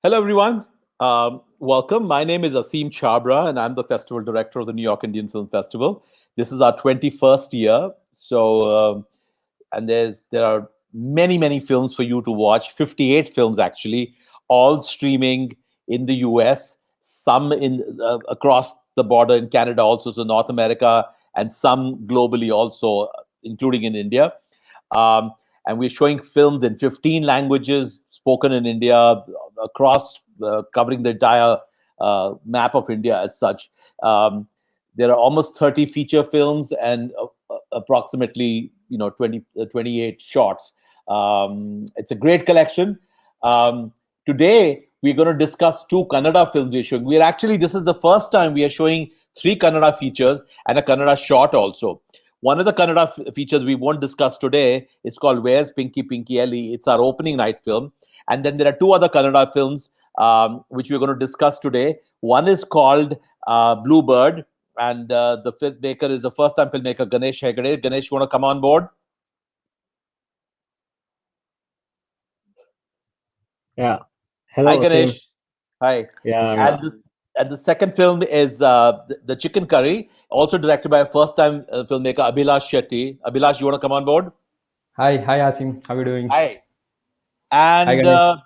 Hello, everyone. Welcome. My name is Asim Chabra, and I'm the festival director of the New York Indian Film Festival. This is our 21st year. And there are many films for you to watch. 58 films actually, all streaming in the US. Some in across the border in Canada, also so North America, and some globally also, including in India. Um, and we're showing films in 15 languages spoken in India, across covering the entire map of India as such. There are almost 30 feature films and approximately 28 shorts. It's a great collection. Today we're going to discuss two Kannada films we're showing. This is the first time we are showing three Kannada features and a Kannada short also. One of the Kannada features we won't discuss today is called Where's Pinky Pinky Ellie. It's our opening night film. And then there are two other Kannada films which we're going to discuss today. One is called Bluebird, and the filmmaker is a first-time filmmaker, Ganesh Hegde. Ganesh, you want to come on board? Yeah. Hello, Hi, Ganesh. Asim. Hi. Yeah. And the second film is the Chicken Curry, also directed by a first-time filmmaker, Abhilash Shetty. Abhilash, you want to come on board? Hi, Asim. How are you doing? Hi. Hi, And Ganesh.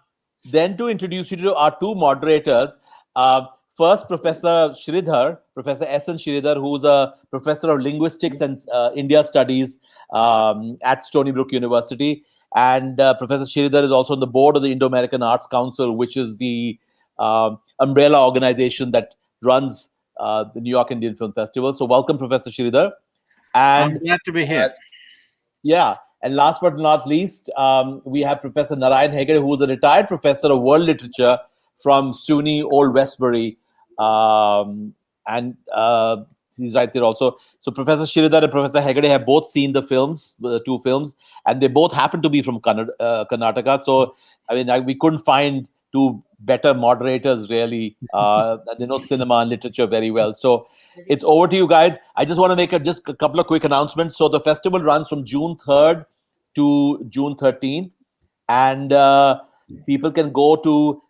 then to introduce you to our two moderators, uh, first Professor Shridhar, Professor S.N. Shridhar, who's a professor of linguistics and India studies at Stony Brook University. And Professor Shridhar is also on the board of the Indo-American Arts Council, which is the umbrella organization that runs the New York Indian Film Festival. So welcome, Professor Shridhar. And I'm glad to be here. Yeah. And last but not least, we have Professor Narayan Hegde, who is a retired professor of world literature from SUNY Old Westbury. And he's right there also. So Professor Shridhar and Professor Hegde have both seen the films, the two films, and they both happen to be from Karnataka. So, we couldn't find two better moderators, really. They know cinema and literature very well. So, it's over to you guys. I just want to make just a couple of quick announcements. So the festival runs from June 3rd to June 13th. And people can go to,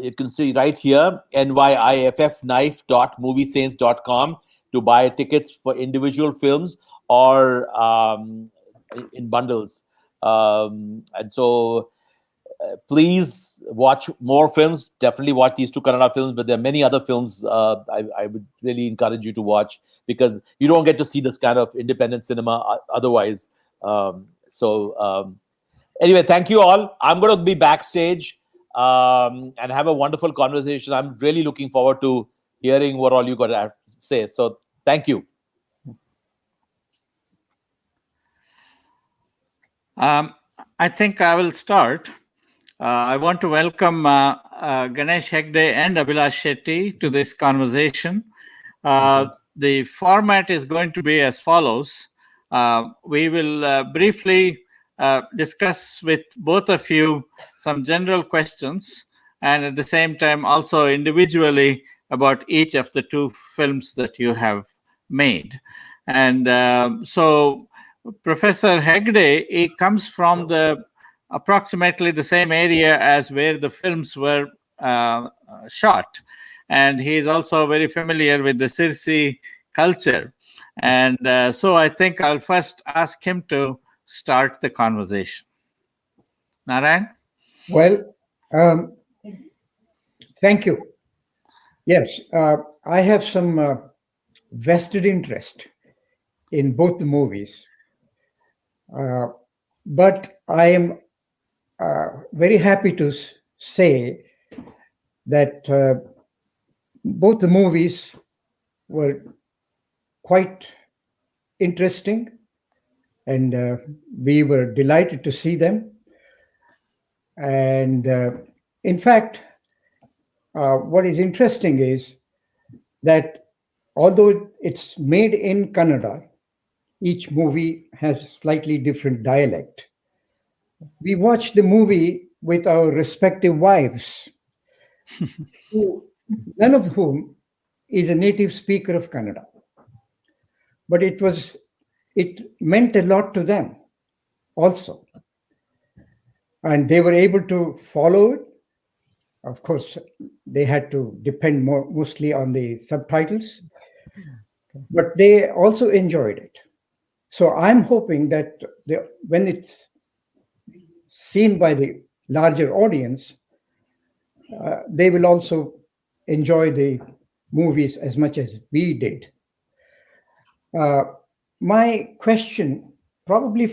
you can see right here, NYIFF.moviesaints.com to buy tickets for individual films or in bundles. And so please watch more films. Definitely watch these two Kannada films, but there are many other films I would really encourage you to watch because you don't get to see this kind of independent cinema otherwise. Anyway, thank you all. I'm going to be backstage and have a wonderful conversation. I'm really looking forward to hearing what all you got to say. So thank you. I think I will start. I want to welcome Ganesh Hegde and Abhilash Shetty to this conversation. The format is going to be as follows. We will briefly discuss with both of you some general questions and at the same time also individually about each of the two films that you have made. And so Professor Hegde, he comes from approximately the same area as where the films were shot. And he is also very familiar with the Sirsi culture. And so I think I'll first ask him to start the conversation. Narayan? Well, thank you. Yes, I have some vested interest in both the movies. But I am very happy to say that both the movies were quite interesting, and we were delighted to see them. And in fact, what is interesting is that although it's made in Kannada, each movie has slightly different dialect. We watched the movie with our respective wives, none of whom is a native speaker of Kannada. But it meant a lot to them also. And they were able to follow it Of course, they had to depend mostly on the subtitles, but they also enjoyed it. So I'm hoping that when it's seen by the larger audience, they will also enjoy the movies as much as we did. My question, probably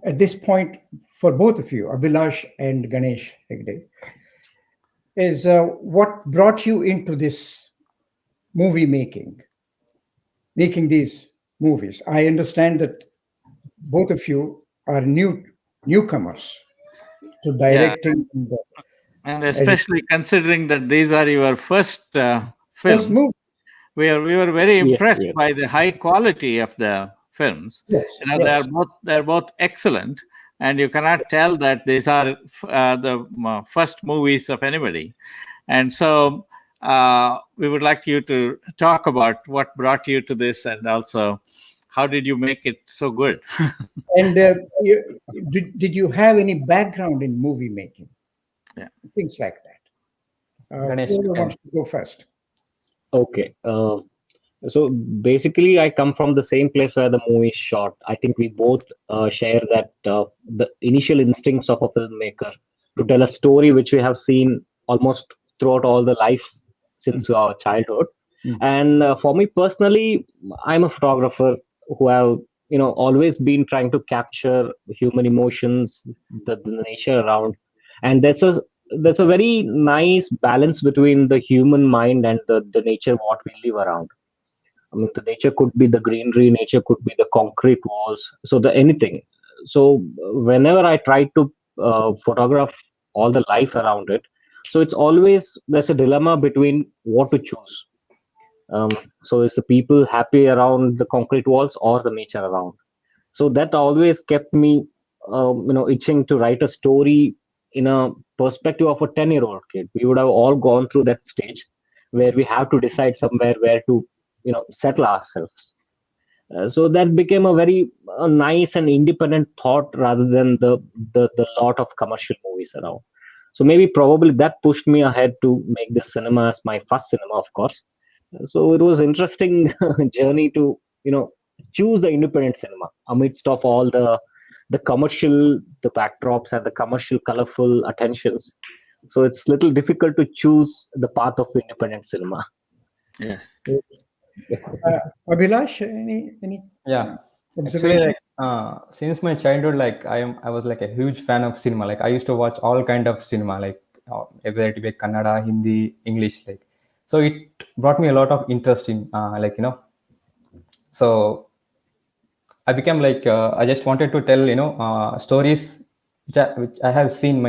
at this point, for both of you, Abhilash and Ganesh Hegde, is what brought you into this movie making these movies? I understand that both of you are newcomers to directing. And especially considering that these are your first films, movie. we were very impressed yes. by the high quality of the films. Yes, Yes. They're both excellent, and you cannot tell that these are the first movies of anybody. And so we would like you to talk about what brought you to this, and also how did you make it so good. And did you have any background in movie making? Yeah, things like that. Ganesh, Whoever wants to go first? Okay. So basically, I come from the same place where the movie is shot. I think we both share that the initial instincts of a filmmaker to tell a story which we have seen almost throughout all the life since our childhood. And for me personally, I'm a photographer who have always been trying to capture human emotions, the nature around, and there's a very nice balance between the human mind and the nature what we live around. I mean, the nature could be the greenery, nature could be the concrete walls, so the anything. So whenever I try to photograph all the life around it, so it's always there's a dilemma between what to choose. So is the people happy around the concrete walls or the nature around? So that always kept me, itching to write a story in a perspective of a 10-year-old kid. We would have all gone through that stage where we have to decide somewhere where to settle ourselves. So that became a very nice and independent thought rather than the lot of commercial movies around. So maybe probably that pushed me ahead to make this cinema as my first cinema, of course. So it was interesting journey to choose the independent cinema amidst of all the commercial, the backdrops and the commercial colorful attentions. So it's little difficult to choose the path of independent cinema. yes. Abhilash, any Yeah. Actually, observation? since my childhood, I was like a huge fan of cinema. Like I used to watch all kind of cinema, like whether it be Kannada, Hindi, English. Like, so it brought me a lot of interest in So I became like I just wanted to tell stories which I have seen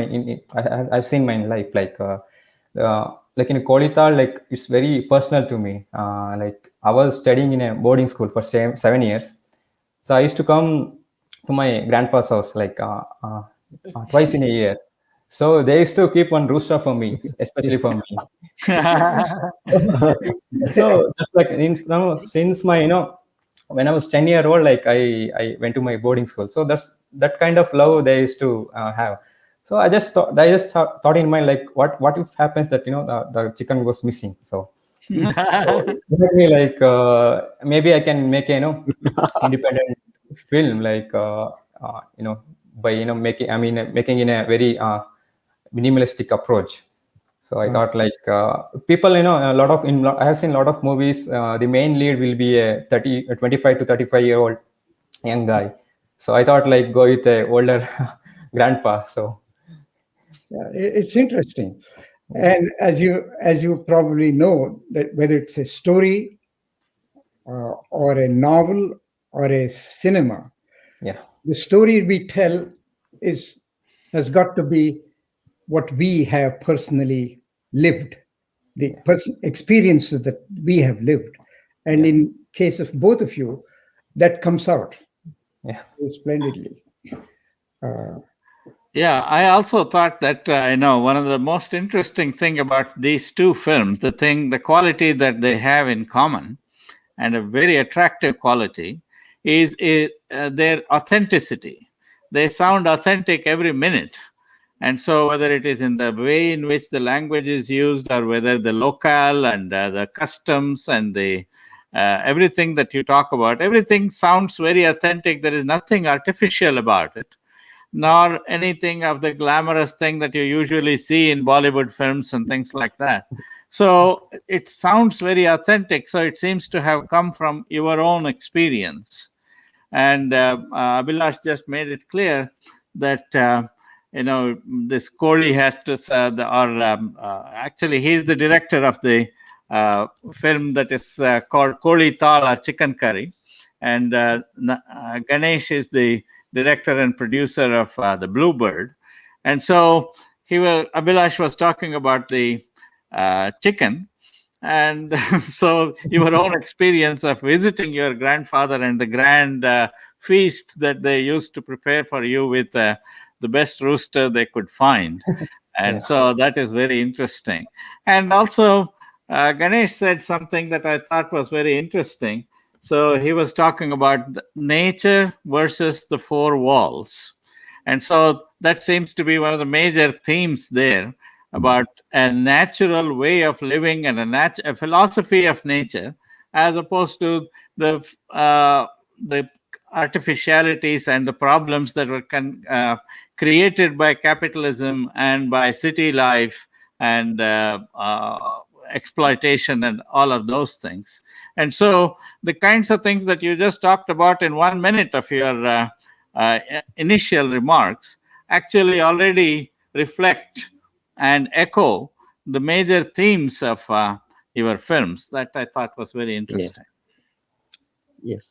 I've seen my life, like in Kolita, like it's very personal to me. Like I was studying in a boarding school for 7 years, so I used to come to my grandpa's house like twice in a year. So they used to keep one rooster for me, especially for me. So just like since my when I was 10-year-old, like I went to my boarding school. So that's that kind of love they used to have. So I just thought in mind, like what if happens that the chicken goes missing. So it made me like maybe I can make a independent film, like by making in a very minimalistic approach. So I thought like people, I have seen a lot of movies. The main lead will be a 25 to 35-year-old young guy. So I thought like go with a older grandpa. So Yeah, it's interesting. And as you probably know, that whether it's a story or a novel or a cinema, yeah, the story we tell has got to be what we have personally lived, the experiences that we have lived. And in case of both of you, that comes out splendidly. Yeah, I also thought that one of the most interesting thing about these two films, the quality that they have in common, and a very attractive quality, is their authenticity. They sound authentic every minute, And so whether it is in the way in which the language is used, or whether the locale and the customs and the everything that you talk about, everything sounds very authentic. There is nothing artificial about it, nor anything of the glamorous thing that you usually see in Bollywood films and things like that. So it sounds very authentic. So it seems to have come from your own experience. And Abhilash just made it clear that this Kohli has to, actually he's the director of the film that is called Kohli Tal or Chicken Curry, and Ganesh is the director and producer of the Bluebird. And so Abhilash was talking about the chicken. And so your own experience of visiting your grandfather and the grand feast that they used to prepare for you with the best rooster they could find. And so that is very interesting. And also, Ganesh said something that I thought was very interesting. So he was talking about nature versus the four walls. And so that seems to be one of the major themes there, about a natural way of living and a philosophy of nature, as opposed to the artificialities and the problems that were created by capitalism and by city life and exploitation and all of those things. And so the kinds of things that you just talked about in 1 minute of your initial remarks actually already reflect and echo the major themes of your films. That I thought was very interesting. Yes.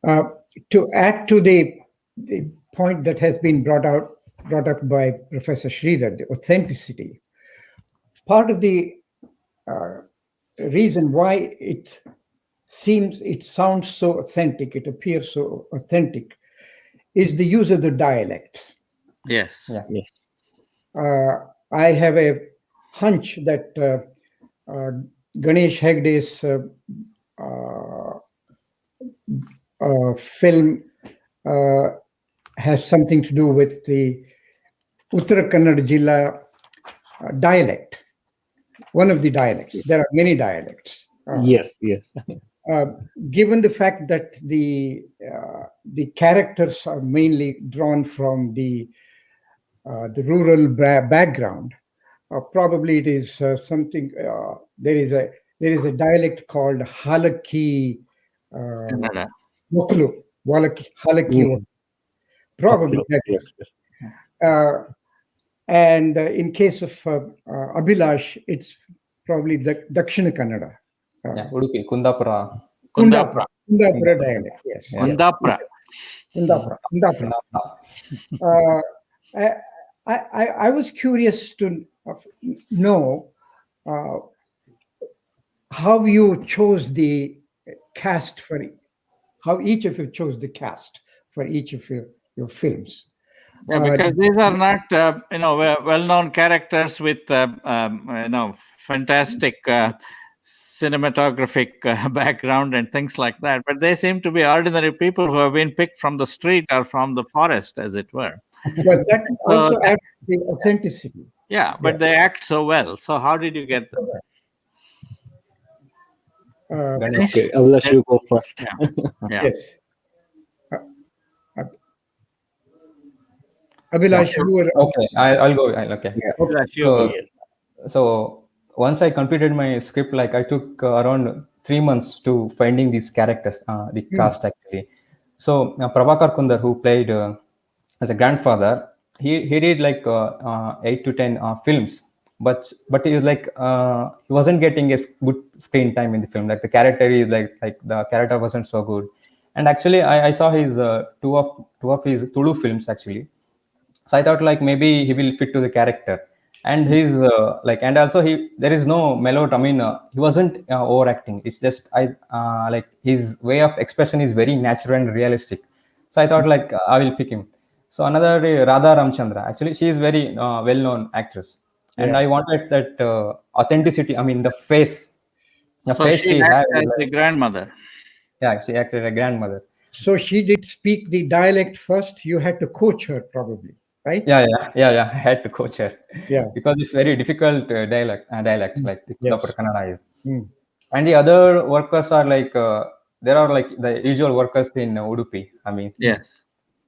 To add to the point that has been brought up by Professor Sridhar, the authenticity, part of the reason why it sounds so authentic, it appears so authentic, is the use of the dialects. Yes. Yes. I have a hunch that Ganesh Hegde's film has something to do with the Uttara Kannada Jilla dialect, one of the dialects. There are many dialects. Yes. Given the fact that the characters are mainly drawn from the rural background, probably it is something. There is a dialect called Halaki Kannada. Moklu, Halaki. Probably that is. And in case of Abhilash, it's probably the Dakshina Kannada. Udupi, Kundapura. Kundapura dialect, yes. Kundapura. Kundapura. I was curious to know how you chose the cast how each of you chose the cast for each of your films. Yeah, because these are not well-known characters with fantastic cinematographic background and things like that, but they seem to be ordinary people who have been picked from the street or from the forest, as it were. Well, that also adds the authenticity. Yeah, but they act so well. So how did you get them? Ganesh? Okay, Abhilash, you go first. Yeah. Yes. Abhilash, you were... Okay, I'll go. Okay. Yeah. So once I completed my script, like I took around 3 months to finding these characters, the cast actually. So Prabhakar Kundar, who played as a grandfather, he did like 8 to 10 films, but he was like he wasn't getting a good screen time in the film. Like the character is like the character wasn't so good. And actually, I saw his two of his Tulu films actually. So I thought like maybe he will fit to the character, and his and also there is no melodrama. I mean, he wasn't overacting. It's just like his way of expression is very natural and realistic. So I thought like I will pick him. So another Radha Ramchandra. Actually, she is very well-known actress, and I wanted that authenticity. I mean, the face. The So face she had. acted as the grandmother. Yeah, she acted as a grandmother. So she did speak the dialect first. You had to coach her, probably. right? Yeah. I had to coach her. Yeah. Because it's very difficult dialect, like the Yes. Kannada is. Mm. And the other workers are like there are like the usual workers in Udupi. I mean, Yes.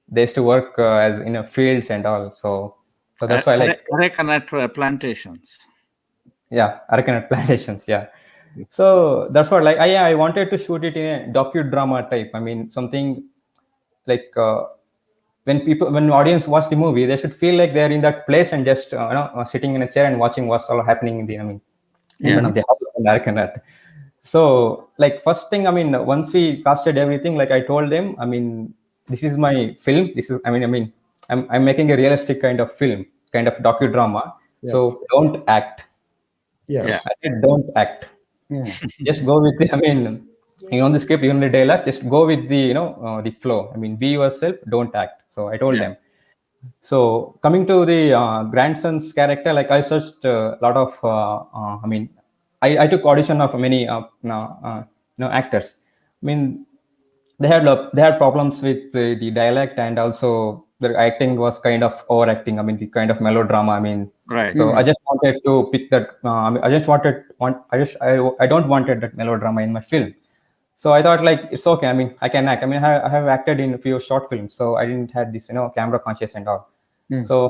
they used to work as in fields and all. So that's why like Arecanut plantations. yeah, Arakanat plantations. Yeah. So that's what like I wanted to shoot it in a docudrama type. I mean something like when audience watch the movie, they should feel like they're in that place and just sitting in a chair and watching what's all happening in the in front of the house and Arakanat. So like first thing, I mean once we casted everything, like I told them, I mean this is my film. This is I'm making a realistic kind of film, kind of docudrama. Yes. So don't act. Yes. Yeah. I said don't act. Just go with the, I mean, the script, even the dialogue, just go with the, the flow. I mean, be yourself, don't act. So I told them. So coming to the grandson's character, like I searched a lot of, I took audition of many, actors. I mean, they had problems with the dialect, and also the acting was kind of overacting. I mean, the kind of melodrama. I mean, Right. so I just wanted to pick that. I don't wanted that melodrama in my film. So I thought like it's okay. I mean, I can act. I mean, I have acted in a few short films, so I didn't have this camera conscious and all. So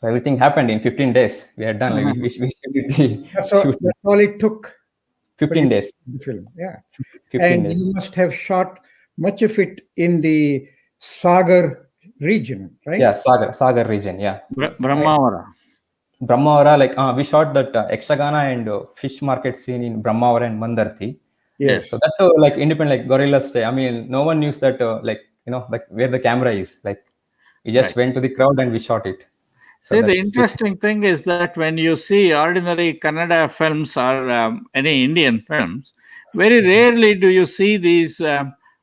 everything happened in 15 days. We had done like we That's all it took. 15 days. The film, yeah. 15 And days. you must have shot much of it in the Sagar region, right? Yeah, Sagar region. Yeah. Brahmavara. Brahmavara, like we shot that Ekshagana and fish market scene in Brahmavara and Mandarthi. Yes. So that like independent, like guerrilla stay. I mean, no one knew that like where the camera is. Like we just went to the crowd and we shot it. See, the interesting thing is that when you see ordinary Kannada films or any Indian films, very rarely do you see these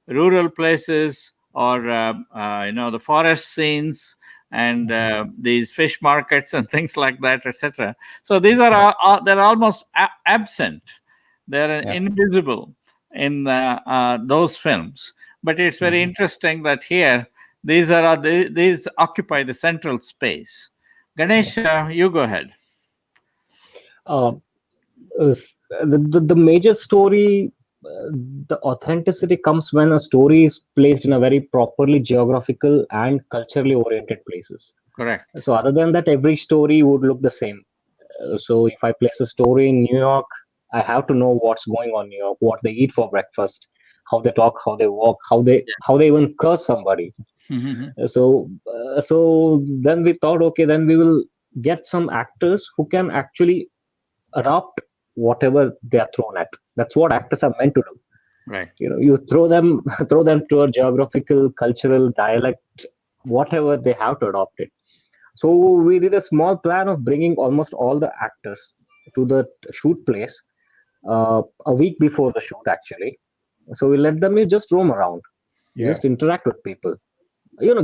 rural places or the forest scenes and these fish markets and things like that, etc. So these are they're almost absent. They're invisible in those films. But it's very interesting that here these occupy the central space. Ganesh, you go ahead. The major story, the authenticity comes when a story is placed in a very properly geographical and culturally oriented places. Correct. So other than that, every story would look the same. So if I place a story in New York, I have to know what's going on in New York, what they eat for breakfast, how they talk, how they walk, how they even curse somebody. So then we thought, okay, then we will get some actors who can actually adopt whatever they are thrown at. That's what actors are meant to do. Right. You throw them to a geographical, cultural, dialect, whatever, they have to adopt it. So we did a small plan of bringing almost all the actors to the shoot place a week before the shoot, actually. So we let them just roam around, just interact with people.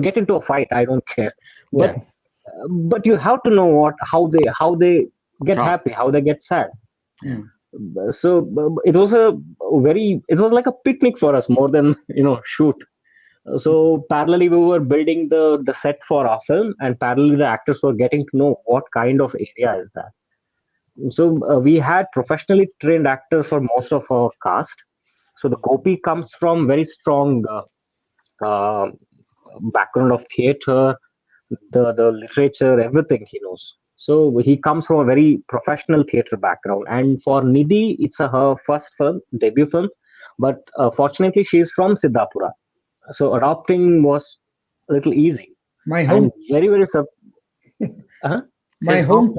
Get into a fight. I don't care, but you have to know how they get happy, how they get sad. So it was like a picnic for us more than shoot. So parallelly we were building the set for our film, and parallelly the actors were getting to know what kind of area is that. So we had professionally trained actors for most of our cast. So the Gopi comes from very strong background of theater, the literature, everything he knows. So he comes from a very professional theater background. And for Nidhi, it's her first film, debut film. But fortunately, she's from Siddhapura. So adopting was a little easy. My home. Very, very my home.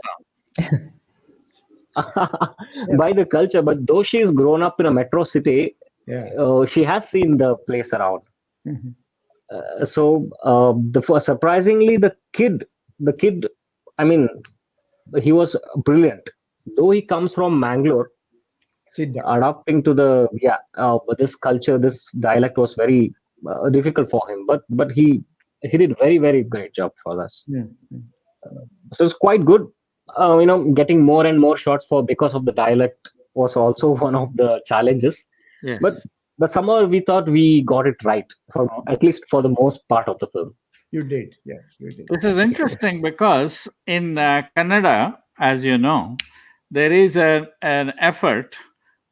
By the culture, but though she's grown up in a metro city, she has seen the place around. Surprisingly, the kid, I mean, he was brilliant. Though he comes from Mangalore, adapting to but this culture, this dialect was very difficult for him. But he did very, very great job for us. So it's quite good. Getting more and more shots because of the dialect was also one of the challenges. Yes. But somehow we thought we got it right, at least for the most part of the film. You did, yeah, you did. This is interesting because in Kannada, as you know, there is an effort.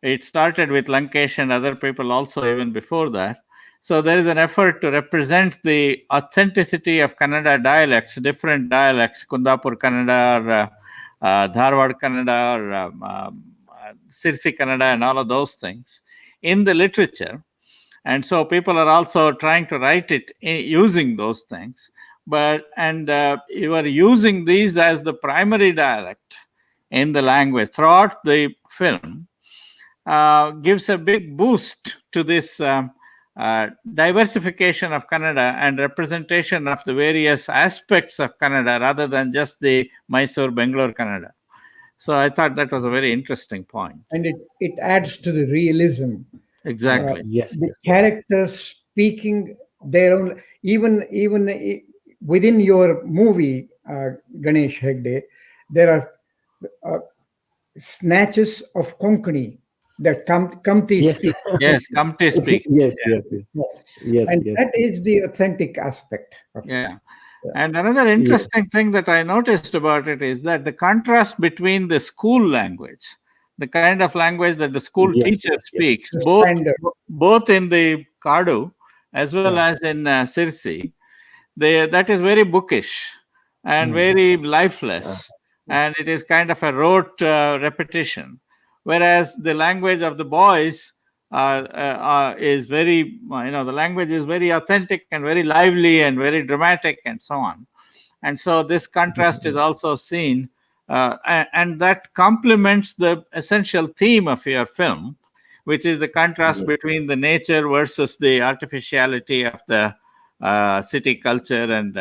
It started with Lankesh and other people also even before that. So there is an effort to represent the authenticity of Kannada dialects, different dialects, Kundapur Kannada or Dharwad Kannada or Sirsi Kannada and all of those things in the literature. And so people are also trying to write it using those things. And you are using these as the primary dialect in the language throughout the film, gives a big boost to this diversification of Kannada and representation of the various aspects of Kannada rather than just the Mysore, Bangalore Kannada. So I thought that was a very interesting point. And it adds to the realism. Exactly. Yes. The characters speaking their own, even within your movie, Ganesh Hegde, there are snatches of Konkani that Kamti Yes. speak. Yes, Kamti speak. Yes, Yeah. yes, yes. Yes, And yes. that is the authentic aspect of it. Yeah. And another interesting thing that I noticed about it is that the contrast between the school language, the kind of language that the school Yes, teacher yes, yes. speaks, The both standard. both in the Kadu as well Yeah. as in Sirsi, that is very bookish and very lifeless, and it is kind of a rote repetition. Whereas the language of the boys is very, the language is very authentic and very lively and very dramatic and so on. And so this contrast is also seen, and that complements the essential theme of your film, which is the contrast between the nature versus the artificiality of the city culture and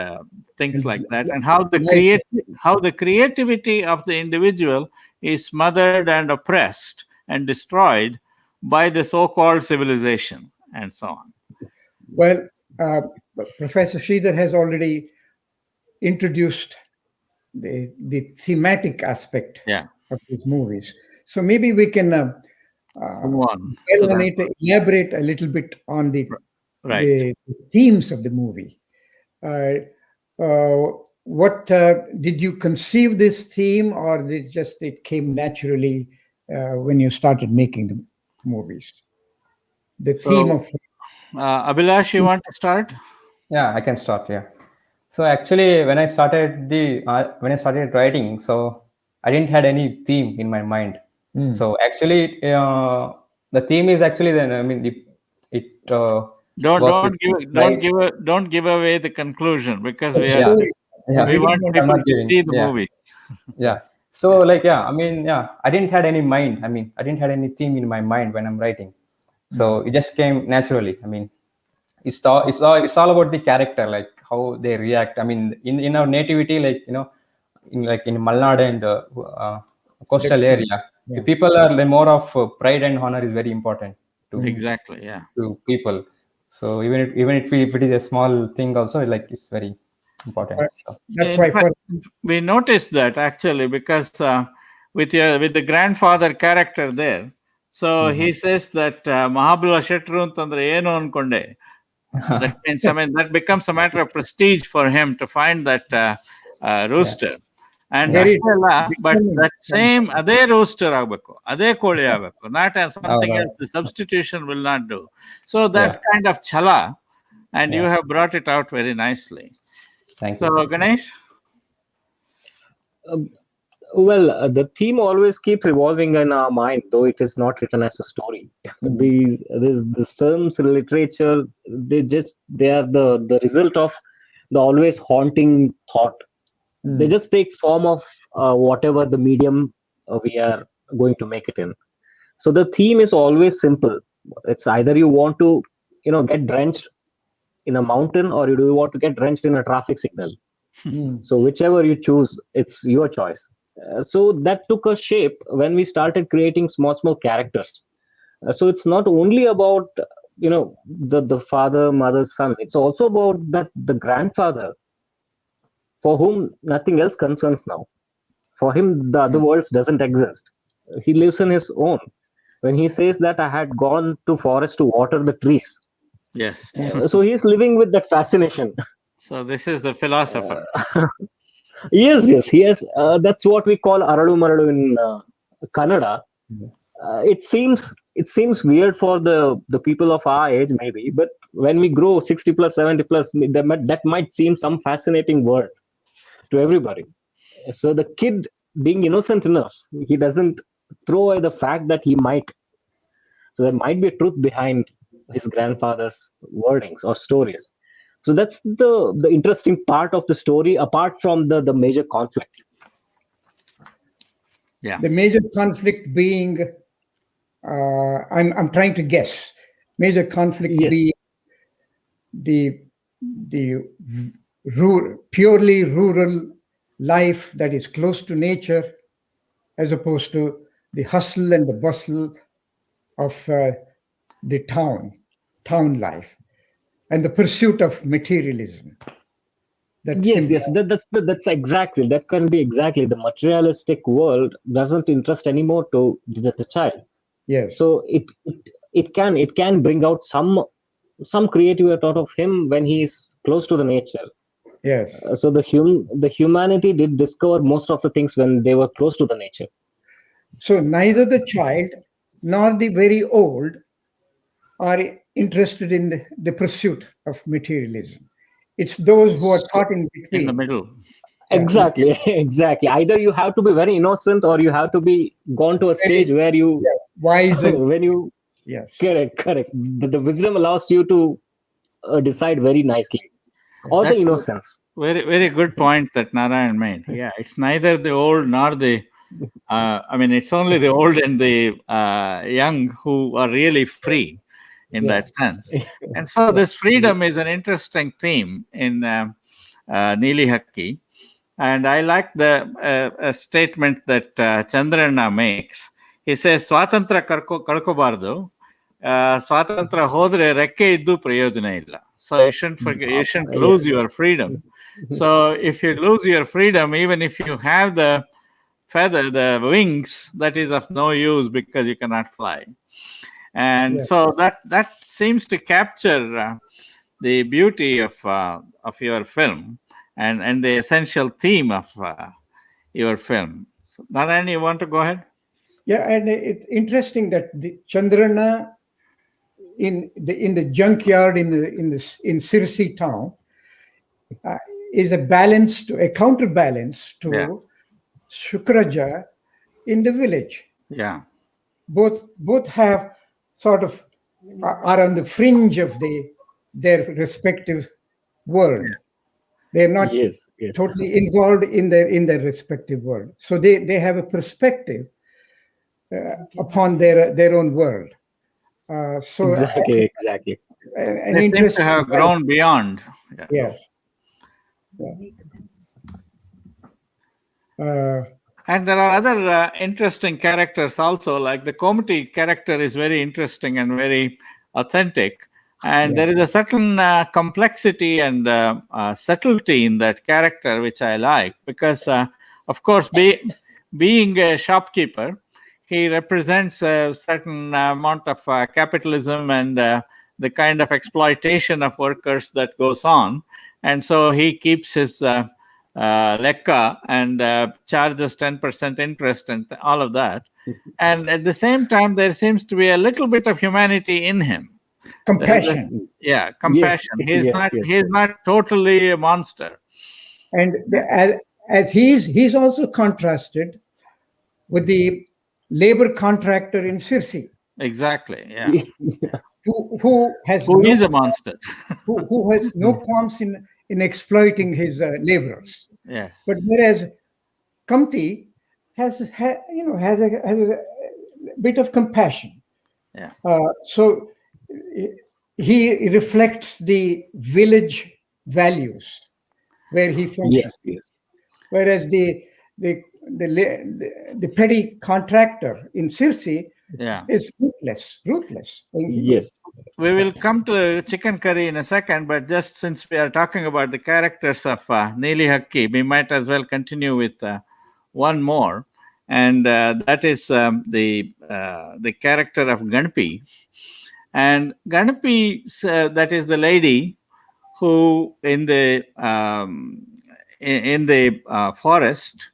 things like that, and how the creativity of the individual is smothered and oppressed and destroyed by the so-called civilization and so on. Well, Professor Sridhar has already introduced the thematic aspect of these movies. So maybe we can elaborate a little bit on the themes of the movie. What did you conceive this theme, or it came naturally when you started making the movies? The theme of Abhilash, you want to start? Yeah, I can start. Yeah. So actually, when I started writing, so I didn't had any theme in my mind. So actually, the theme is actually then don't give away the conclusion, because we want people to see the movie. Yeah. So I didn't had any mind. I didn't had any theme in my mind when I'm writing. So it just came naturally. It's all about the character, like how they react. In our nativity, in Malnad and coastal area, the people are more of pride and honor is very important to to people. So even if it is a small thing, also it's very important. That's why we noticed that actually, because with the grandfather character there, so he says that Mahabala Shetru antandre enu ankonde. That means, that becomes a matter of prestige for him to find that rooster. And but that same ade rooster agbeku, ade koli agbeku, not as something else. The substitution will not do. So that kind of chala, and you have brought it out very nicely. Thank you. Ganesh? Well, the theme always keeps revolving in our mind, though it is not written as a story. These films, literature, they are the result of the always haunting thought. They just take form of whatever the medium we are going to make it in. So the theme is always simple. It's either you want to, get drenched in a mountain, or you want to get drenched in a traffic signal. So whichever you choose, it's your choice. So that took a shape when we started creating small characters. So it's not only about the father, mother, son. It's also about that the grandfather, for whom nothing else concerns now. For him, the other worlds doesn't exist. He lives in his own. When he says that I had gone to forest to water the trees, yes. So he's living with that fascination. So this is the philosopher. Yes. He has. That's what we call Aralu Maralu in Kannada. It seems weird for the people of our age, maybe, but when we grow 60 plus, 70 plus, that might seem some fascinating word to everybody. So the kid, being innocent enough, he doesn't throw away the fact that he might. So there might be a truth behind his grandfather's wordings or stories. So that's the interesting part of the story, apart from the major conflict. Yeah. The major conflict being, I'm trying to guess. Major conflict Yes. being the purely rural life that is close to nature, as opposed to the hustle and the bustle of the town life, and the pursuit of materialism. That's exactly, that can be exactly, the materialistic world doesn't interest anymore to the child. Yes. So it can bring out some creativity out of him when he's close to the nature. Yes. So the humanity did discover most of the things when they were close to the nature. So neither the child nor the very old are interested in the pursuit of materialism. It's those who are caught in In the between. middle. Yeah. Exactly. Exactly. Either you have to be very innocent, or you have to be gone to a stage where you Yeah, wise and when you yes. correct. The wisdom allows you to decide very nicely, or the That's a innocence. very, very good point that Narayan made. Yeah, it's neither the old nor the. It's only the old and the young who are really free in Yeah. that sense. And so this freedom is an interesting theme in Neeli Hakki. And I like the a statement that Chandrana makes. He says, Swatantra kalkobardu, Swatantra hodre rekke iddu prayojana illa. So you shouldn't forget, you shouldn't lose your freedom. So if you lose your freedom, even if you have the feather, the wings, that is of no use because you cannot fly. And so that seems to capture the beauty of your film and the essential theme of your film. So, Narayan, you want to go ahead? Yeah, and it's interesting that the Chandrana in the junkyard in Sirsi town is a counterbalance to Shukraja in the village. Yeah. Both have sort of are on the fringe of their respective world. They're not Yes. totally involved in their respective world. So they have a perspective upon their own world. So Exactly. an They seem to interesting. have grown beyond. Yeah. Yes. And there are other interesting characters also, like the Komati character is very interesting and very authentic. And there is a certain complexity and subtlety in that character, which I like, because, of course, being a shopkeeper, he represents a certain amount of capitalism and the kind of exploitation of workers that goes on. And so he keeps his lekka and charges 10% interest and all of that. And at the same time, there seems to be a little bit of humanity in him. Compassion. Compassion. He's not totally a monster. And as he's also contrasted with the labor contractor in Sirsi. Exactly. Yeah. Who is a monster. who has no qualms in exploiting his laborers. Yes. But whereas Kamti has a bit of compassion. Yeah. So he reflects the village values where he functions. Yes. Whereas the petty contractor in Sirsi is ruthless. Yes. We will come to chicken curry in a second, but just since we are talking about the characters of Neeli Hakki, we might as well continue with one more, and that is the character of Ganpi. And Ganpi, that is the lady who in the forest,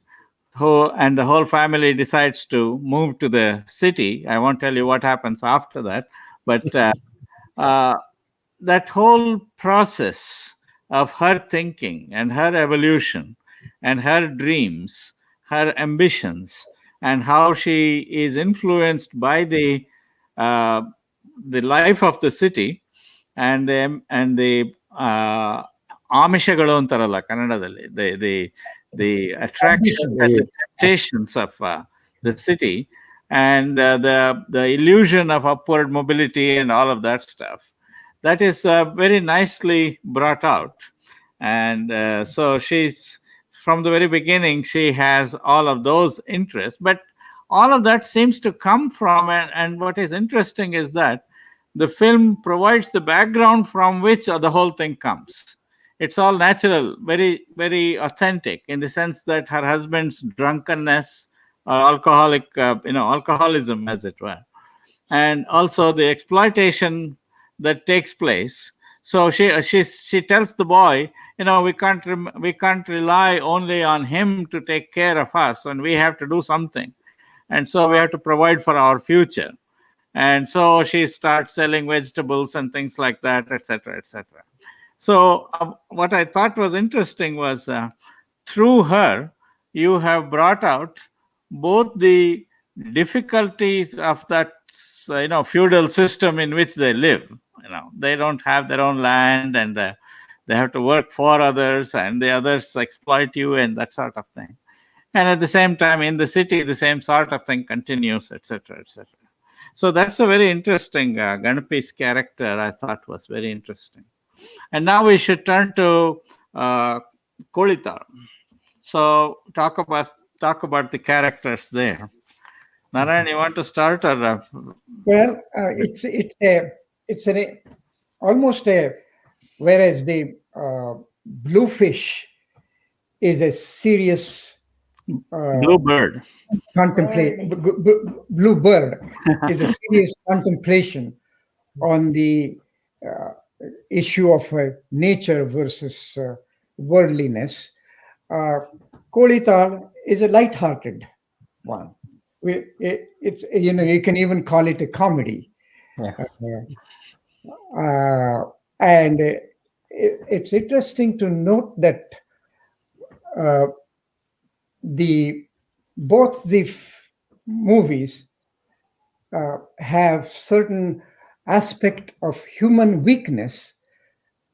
who and the whole family decides to move to the city. I won't tell you what happens after that, but uh, that whole process of her thinking and her evolution and her dreams, her ambitions, and how she is influenced by uh, the life of the city and the ಆಮಿಷಗಳು ಅಂತಾರಲ್ಲ ಕನ್ನಡದಲ್ಲಿ, the attractions and the temptations of the city, and the illusion of upward mobility and all of that stuff. That is very nicely brought out. And so she's, from the very beginning, she has all of those interests, but all of that seems to come from, and what is interesting is that the film provides the background from which the whole thing comes. It's all natural, very, very authentic, in the sense that her husband's drunkenness or alcoholism, as it were, and also the exploitation that takes place. So she tells the boy, we can't rely only on him to take care of us, and we have to do something, and so we have to provide for our future. And so she starts selling vegetables and things like that, etc., etc. So what I thought was interesting was, through her, you have brought out both the difficulties of that feudal system in which they live. They don't have their own land, and they have to work for others, and the others exploit you, and that sort of thing. And at the same time, in the city, the same sort of thing continues, etc., etc. So that's a very interesting Ganapi's character. I thought was very interesting. And now we should turn to Kolita. So talk about the characters there. Narayan, you want to start, or Well, it's almost a, whereas the bluefish is a serious Bluebird? Bluebird is a serious contemplation on the issue of nature versus worldliness. Kolitar is a light-hearted one. It's, you can even call it a comedy. Yeah. And it's interesting to note that both the movies have certain aspect of human weakness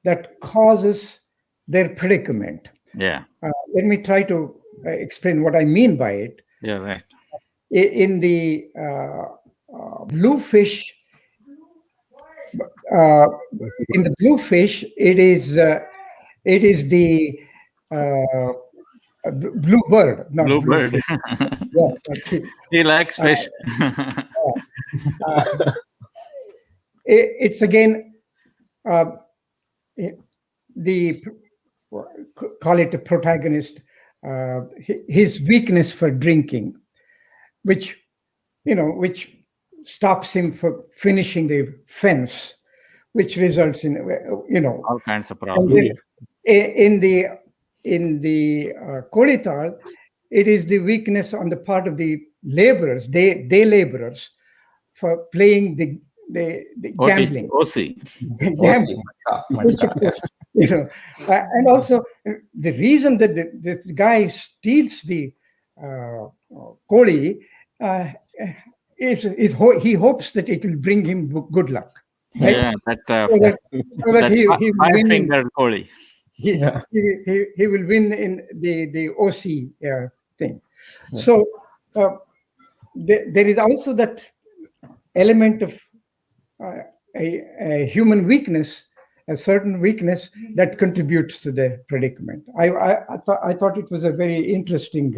that causes their predicament. Yeah. Let me try to explain what I mean by it. Yeah, right. In the bluefish, it is the bluebird. Not Bluebird. Yeah, He likes fish. It's again the, call it a protagonist, his weakness for drinking, which stops him from finishing the fence, which results in all kinds of problems. In the Kolitar, it is the weakness on the part of the laborers, they laborers, for playing the gambling. OC. Gambling. Which, of course, and also the reason that this guy steals the koli is he hopes that it will bring him good luck. Right? Yeah, so that he will win. Five-fingered koli. He will win in the OC thing. Yeah. So there is also that element of a human weakness, a certain weakness that contributes to the predicament. I thought it was a very interesting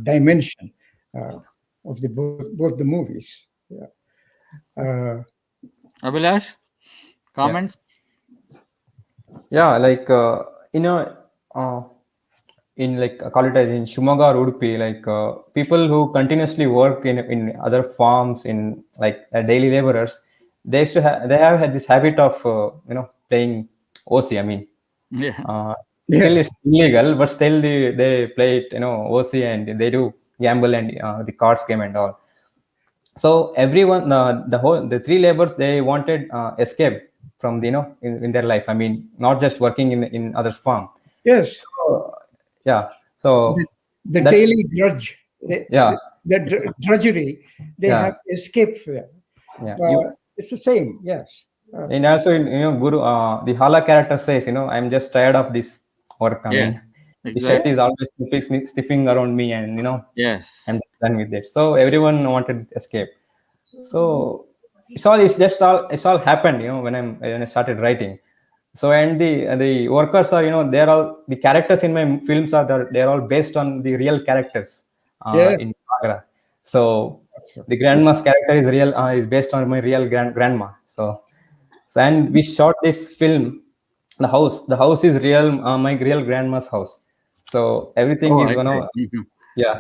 dimension of both the movies. Yeah. Abhilash, comments? Yeah, like in like Kalita, in Shumaga or Udupi, like people who continuously work in other farms, in like daily laborers, they have had this habit of playing OC. I mean, Yeah. still it's illegal, but still they play it, OC, and they do gamble and the cards game and all. So everyone, the three laborers, they wanted escape from the, in their life. I mean, not just working in others' farm. Yes. So, yeah. So The that- daily grudge, Yeah. the drudgery, they Yeah. have escaped from. Yeah. It's the same, yes. And also, Guru, the Hala character says, I'm just tired of this work. I Yeah, mean, the exactly. sweat is always sniffing around me, and Yes. I'm done with it. So everyone wanted escape. So it's all happened, when I started writing. So, and the workers are, they're all, the characters in my films they're all based on the real characters Yeah. in Agra. So the grandma's character is real, is based on my real grandma. So and we shot this film. The house is real, my real grandma's house. So everything Oh, is, I see. Mhm. yeah.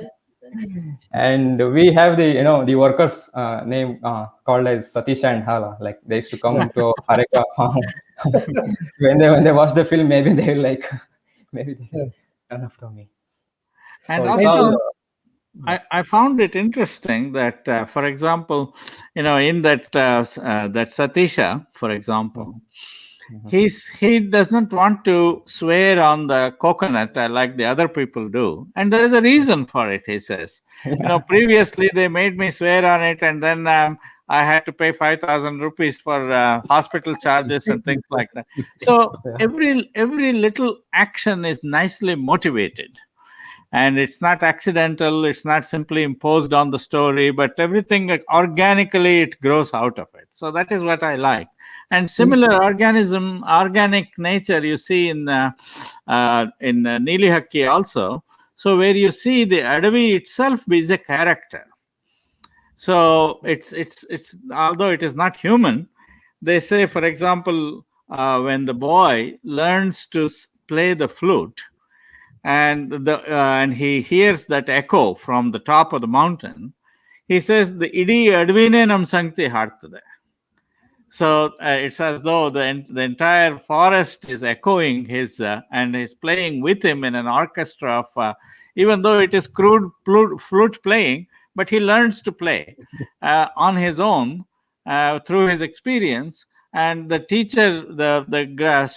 And we have the workers name called as Satisha and Hala. Like, they used to come to Hareka farm. So when they watch the film, maybe they will like, maybe they will run after me. And So it's also, all, I found it interesting that, for example, in that that Satisha, for example, he does not want to swear on the coconut like the other people do, and there is a reason for it. He says, previously they made me swear on it, and then I had to pay 5,000 rupees for hospital charges and things like that. So every little action is nicely motivated. And it's not accidental, it's not simply imposed on the story, but everything, like, organically it grows out of it. So that is what I like. And similar organic nature you see in Neeli Hakki also. So where you see the Adavi itself is a character. So it's although it is not human, they say, for example, when the boy learns to play the flute, and he hears that echo from the top of the mountain, he says, the idi advine nam sankti haartade. So it's as though the entire forest is echoing his and is playing with him in an orchestra of even though it is crude flute playing, but he learns to play on his own through his experience. And the teacher, the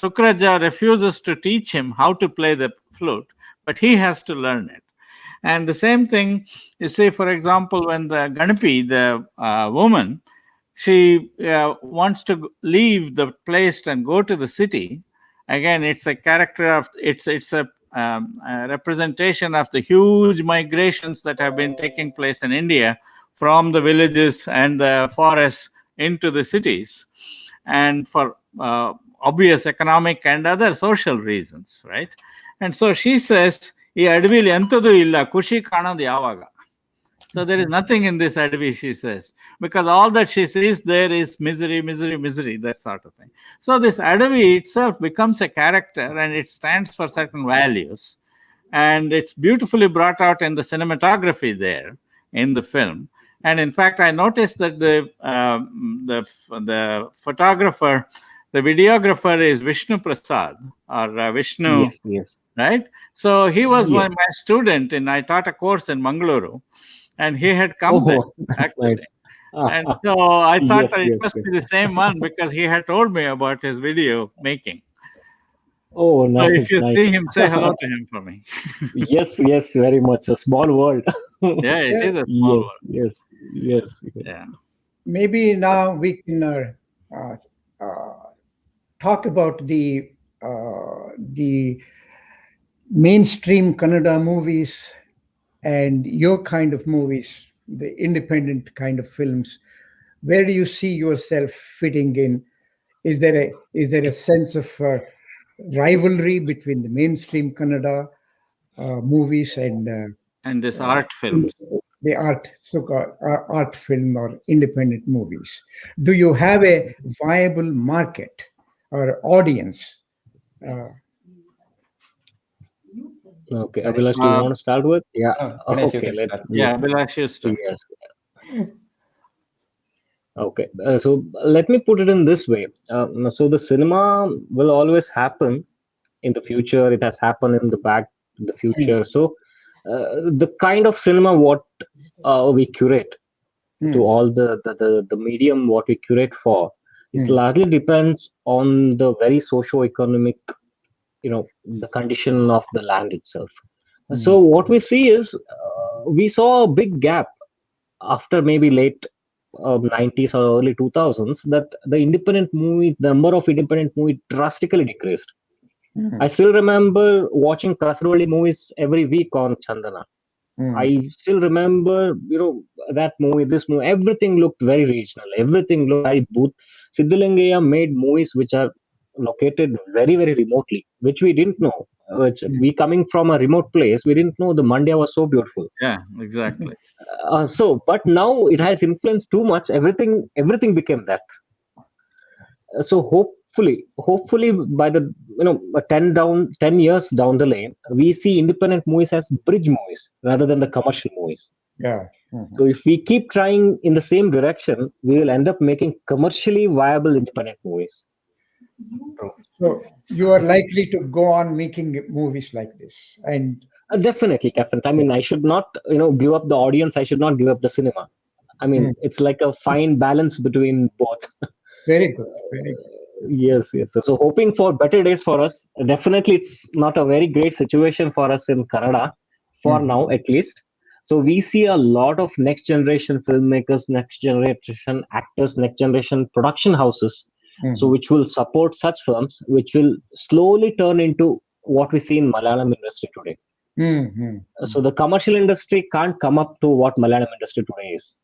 Sukraja, refuses to teach him how to play the flute, but he has to learn it. And the same thing, you see, for example, when the Ganapi, the woman, she wants to leave the place and go to the city. Again, it's a character of it's a representation of the huge migrations that have been taking place in India from the villages and the forests into the cities, and for obvious economic and other social reasons, right? And so she says, "ಈ ಅಡವಿಲಿ ಎಂಥದೂ ಇಲ್ಲ, ಖುಷಿ ಕಾಣೋದು ಯಾವಾಗ?" So there is nothing in this Adavi, she says, because all that she sees there is misery, misery, misery, that sort of thing. So this Adavi itself becomes a character, and it stands for certain values. And it's beautifully brought out in the cinematography there in the film. And in fact, I noticed that the photographer, the videographer is Vishnu Prasad, or Vishnu, yes. right? So he was Yes. my student, and I taught a course in Mangaluru. And he had come there, That's actually. nice. And so I thought that it Yes, must yes. be the same one, because he had told me about his video making. Oh, So nice, if you nice. see him, say hello to him for me. Yes, very much. A small world. Yeah, it is a small Yes, world. yes. Yeah. Maybe now we can talk about the mainstream Kannada movies and your kind of movies, the independent kind of films. Where do you see yourself fitting in? Is there a sense of rivalry between the mainstream Kannada movies and And this art films. the art film or independent movies? Do you have a viable market or audience? Okay, Abhilash, do you want to start with? Yeah. Ganesh, you Okay, can let's. start. Yeah, Abhilash used to. Yes. Okay, so let me put it in this way. So the cinema will always happen in the future. It has happened in the back, the future. So the kind of cinema what we curate to all the medium what we curate for is largely depends on the very socio-economic, the condition of the land itself. So what we see is we saw a big gap after maybe late 90s or early 2000s that the independent movie number of independent movie drastically decreased. I still remember watching Kasaroli movies every week on Chandana. I still remember, that movie, this movie, everything looked very regional. Everything looked very booth. Siddhalingaya made movies which are located very, very remotely, which we didn't know. Which we coming from a remote place, we didn't know the Mandya was so beautiful. Yeah, exactly. But now it has influenced too much. Everything became that. So hopefully by the 10 years down the lane, we see independent movies as bridge movies rather than the commercial movies. Yeah. So if we keep trying in the same direction, we will end up making commercially viable independent movies. So you are likely to go on making movies like this. And Definitely, Captain. I mean, I should not give up the audience. I should not give up the cinema. I mean, it's like a fine balance between both. very good. Very good. Yes. So hoping for better days for us. Definitely, it's not a very great situation for us in Kannada, for now at least. So we see a lot of next generation filmmakers, next generation actors, next generation production houses. So which will support such films, which will slowly turn into what we see in Malayalam industry today. So the commercial industry can't come up to what Malayalam industry today is.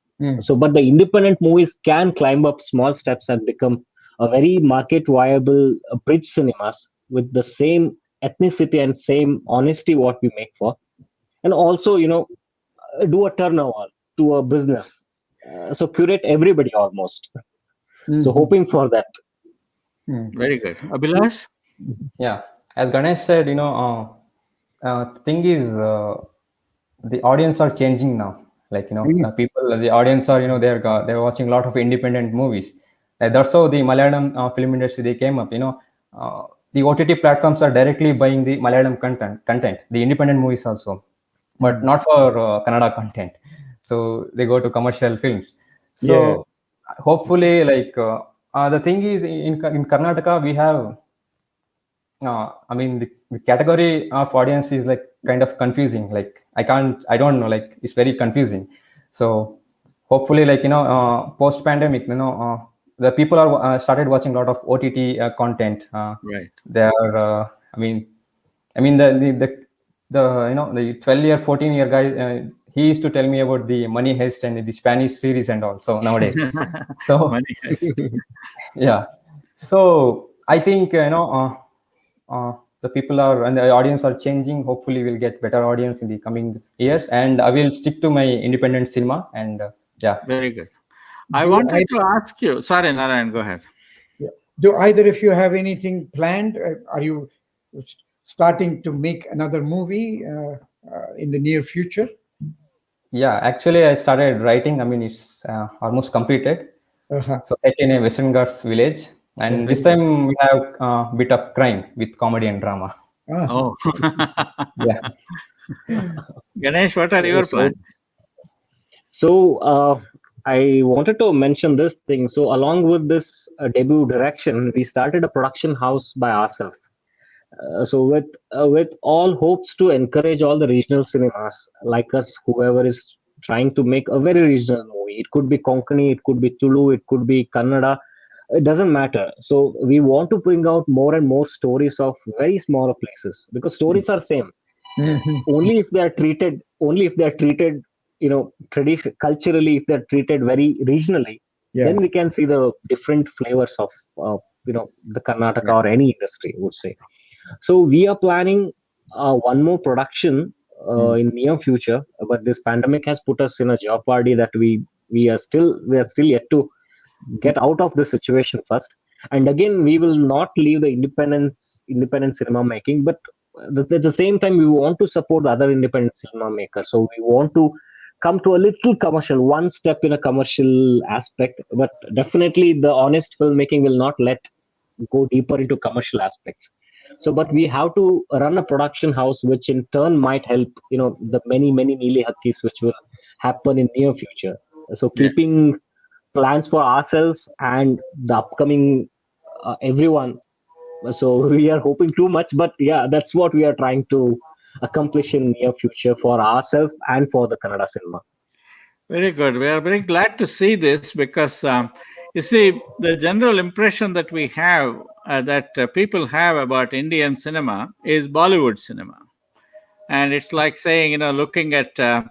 So, but the independent movies can climb up small steps and become a very market viable bridge cinemas with the same ethnicity and same honesty what we make for, and also do a turnover to a business. So curate everybody almost. So hoping for that. Very good. Abhilash? Yeah, as Ganesh said, the thing is, the audience are changing now. Like the audience are they're watching a lot of independent movies. That's how the Malayalam film industry they came up. The OTT platforms are directly buying the Malayalam content, the independent movies also, but not for Kannada content. So they go to commercial films. So hopefully, the thing is in Karnataka we have. I mean, the category of audience is like kind of confusing. Like I don't know, like it's very confusing. So hopefully, post pandemic, the people are started watching a lot of OTT content. Right. They are, the 12-year, 14-year guy. He used to tell me about the Money Heist and the Spanish series and all. So nowadays, so Money Heist. yeah. So I think the people are and the audience are changing. Hopefully we'll get better audience in the coming years, and I will stick to my independent cinema. And Very good. I wanted to ask you, sorry Narayan, go ahead. Do either of you have anything planned? Are you starting to make another movie in the near future? Yeah, actually I started writing. I mean, it's almost completed. So set in a Western Ghats village, and this time we have a bit of crime with comedy and drama. Oh. Yeah. Ganesh, what are your plans? So I wanted to mention this thing. So along with this debut direction, we started a production house by ourselves. So with all hopes to encourage all the regional cinemas like us, whoever is trying to make a very regional movie. It could be Konkani, it could be Tulu, it could be Kannada. It doesn't matter. So we want to bring out more and more stories of very smaller places because stories are same. Only if they are treated, tradition culturally, if they're treated very regionally, then we can see the different flavors of the Karnataka or any industry, I would say. So we are planning one more production in near future, but this pandemic has put us in a jeopardy that we are still yet to get out of this situation first. And again, we will not leave the independent cinema making, but at the same time, we want to support the other independent cinema makers. So we want to come to a little commercial, one step in a commercial aspect, but definitely the honest filmmaking will not let go deeper into commercial aspects. So, but we have to run a production house, which in turn might help, the many, many Neeli Hakkis which will happen in near future. So Yeah. keeping plans for ourselves and the upcoming everyone. So we are hoping too much, but yeah, that's what we are trying to accomplish in near future for ourselves and for the Kannada cinema. Very good. We are very glad to see this because, you see, the general impression that we have, that people have about Indian cinema is Bollywood cinema. And it's like saying, looking at the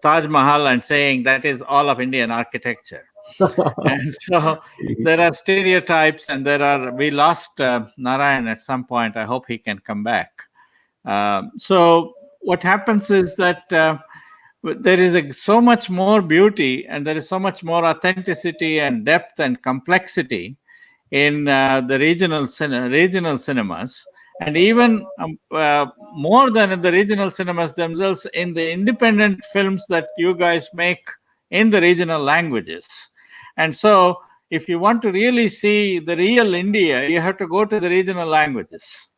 Taj Mahal and saying that is all of Indian architecture. And so there are stereotypes, and we lost Narayan at some point. I hope he can come back. So what happens is that there is so much more beauty, and there is so much more authenticity and depth and complexity in the regional cinemas, and even more than in the regional cinemas themselves, in the independent films that you guys make in the regional languages. And so if you want to really see the real India, you have to go to the regional languages,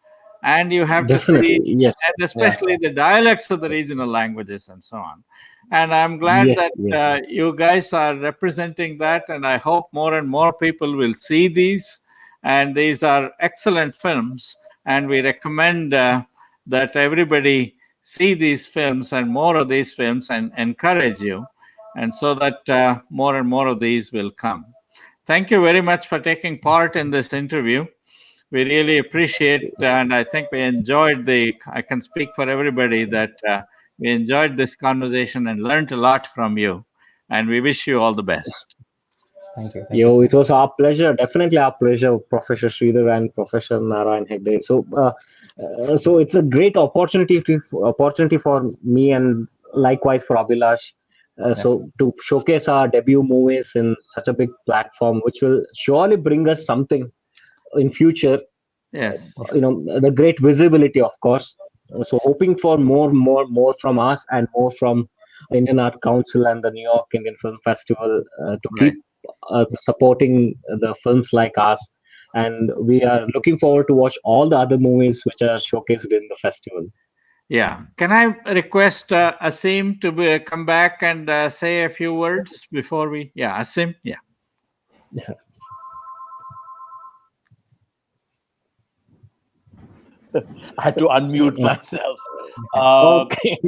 and you have to Definitely, see, yes, and especially the dialects of the regional languages and so on. And I'm glad yes, that yes. you guys are representing that, and I hope more and more people will see these. And these are excellent films, and we recommend that everybody see these films and more of these films, and encourage you, and so that more and more of these will come. Thank you very much for taking part in this interview. We really appreciate, and I think we enjoyed I can speak for everybody that we enjoyed this conversation and learned a lot from you, and we wish you all the best. Thank you. Thank you. Yo, it was our pleasure, definitely our pleasure, Professor Sridhar and Professor Narayan Hegde. So it's a great opportunity for me, and likewise for Abhilash. So to showcase our debut movies in such a big platform, which will surely bring us something in future. Yes. The great visibility, of course. So hoping for more from us, and more from Indian Art Council and the New York Indian Film Festival to Right. keep supporting the films like us. And we are looking forward to watch all the other movies which are showcased in the festival. Yeah. Can I request Asim to come back and say a few words before we? Yeah, Asim. Yeah. I had to unmute myself. Okay.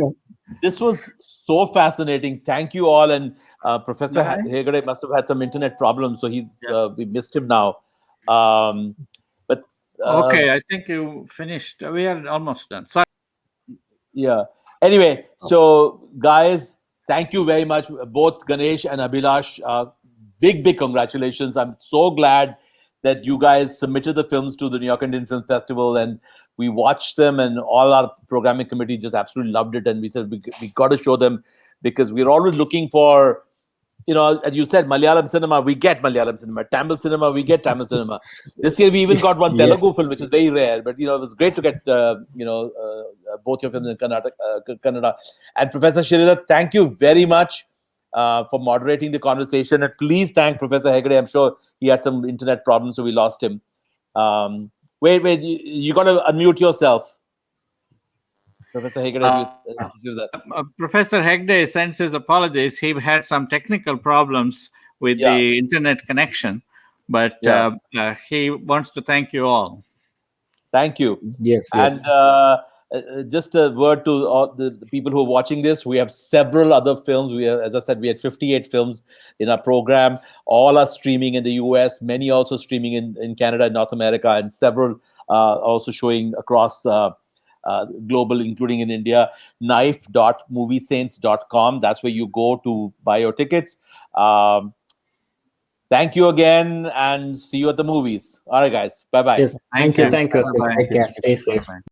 This was so fascinating. Thank you all. And Professor Narayan? Hegde must have had some internet problems, so we missed him now. But Okay, I think you finished. We are almost done. Sorry. yeah. Anyway, so guys, thank you very much, both Ganesh and Abhilash. Big congratulations. I'm so glad that you guys submitted the films to the New York Indian Film Festival, and we watched them, and all our programming committee just absolutely loved it. And we said we got to show them, because we're always looking for, as you said, Malayalam cinema, we get Malayalam cinema. Tamil cinema, we get Tamil cinema. This year we even got one Yes. Telugu film, which is very rare. But it was great to get both your films in Kannada. And Professor Sridhar, thank you very much for moderating the conversation. And please thank Professor Hegde. I'm sure he had some internet problems, so we lost him. Wait, you got to unmute yourself. Professor Hegde, if you do that. Professor Hegde sends his apologies. He had some technical problems with the internet connection, but he wants to thank you all. Thank you. Yes. And just a word to all the people who are watching this. We have several other films. As I said, we had 58 films in our program. All are streaming in the US, many also streaming in Canada and North America, and several also showing across global, including in India. NYIFF.moviesaints.com. That's where you go to buy your tickets. Thank you again, and see you at the movies. All right, guys. Bye-bye. Yes. Thank you. Bye-bye. Take care. Stay safe.